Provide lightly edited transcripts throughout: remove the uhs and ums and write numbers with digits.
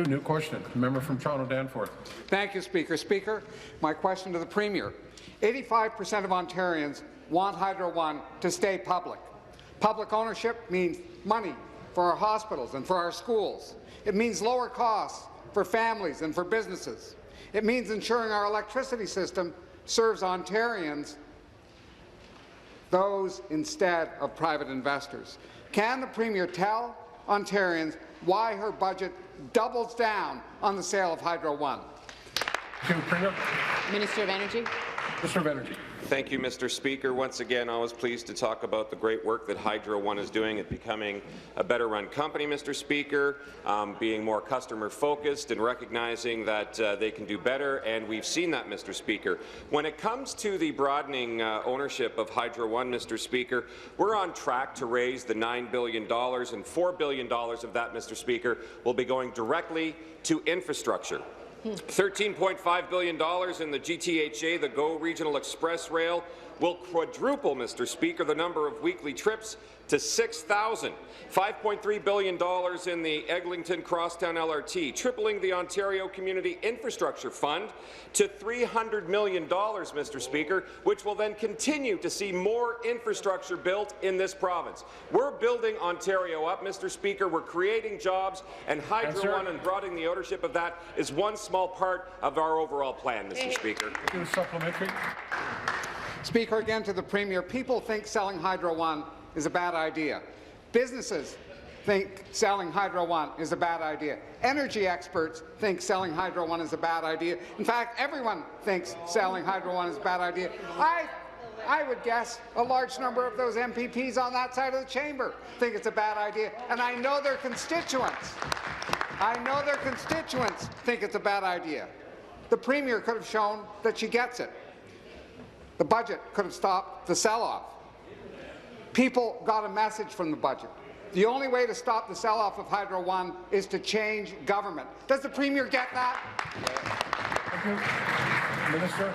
you. New question. The member from Toronto Danforth. Thank you, Speaker. Speaker, my question to the Premier. 85% of Ontarians want Hydro One to stay public. Public ownership means money for our hospitals and for our schools. It means lower costs for families and for businesses. It means ensuring our electricity system serves Ontarians, those instead of private investors. Can the Premier tell Ontarians why her budget doubles down on the sale of Hydro One? Premier. Minister of Energy. Minister of Energy. Thank you, Mr. Speaker. Once again, I was pleased to talk about the great work that Hydro One is doing at becoming a better-run company, Mr. Speaker, being more customer-focused and recognizing that they can do better, and we've seen that, Mr. Speaker. When it comes to the broadening ownership of Hydro One, Mr. Speaker, we're on track to raise the $9 billion, and $4 billion of that, Mr. Speaker, will be going directly to infrastructure. $13.5 billion in the GTHA, the GO Regional Express Rail, will quadruple, Mr. Speaker, the number of weekly trips to 6,000. $5.3 billion in the Eglinton Crosstown LRT, tripling the Ontario Community Infrastructure Fund to $300 million, Mr. Speaker, which will then continue to see more infrastructure built in this province. We're building Ontario up, Mr. Speaker. We're creating jobs, and Hydro One and broadening the ownership of that is one small part of our overall plan, Mr. Speaker. Supplementary. Speaker, again to the Premier. People think selling Hydro One is a bad idea. Businesses think selling Hydro One is a bad idea. Energy experts think selling Hydro One is a bad idea. In fact, everyone thinks selling Hydro One is a bad idea. I would guess a large number of those MPPs on that side of the chamber think it's a bad idea, and I know their constituents. Think it's a bad idea. The Premier could have shown that she gets it. The budget could have stopped the sell-off. People got a message from the budget. The only way to stop the sell-off of Hydro One is to change government. Does the Premier get that? Thank you. Minister.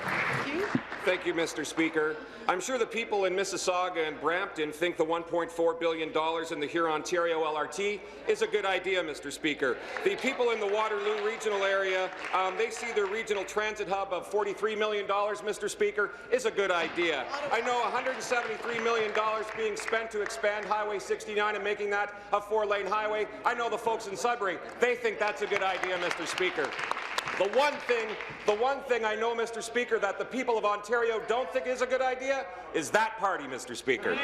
Thank you, Mr. Speaker. I'm sure the people in Mississauga and Brampton think the $1.4 billion in the Huron-Ontario LRT is a good idea, Mr. Speaker. The people in the Waterloo regional area, they see their regional transit hub of $43 million, Mr. Speaker, is a good idea. I know $173 million being spent to expand Highway 69 and making that a 4-lane highway. I know the folks in Sudbury, they think that's a good idea, Mr. Speaker. The one thing I know, Mr. Speaker, that the people of Ontario don't think is a good idea is that party, Mr. Speaker.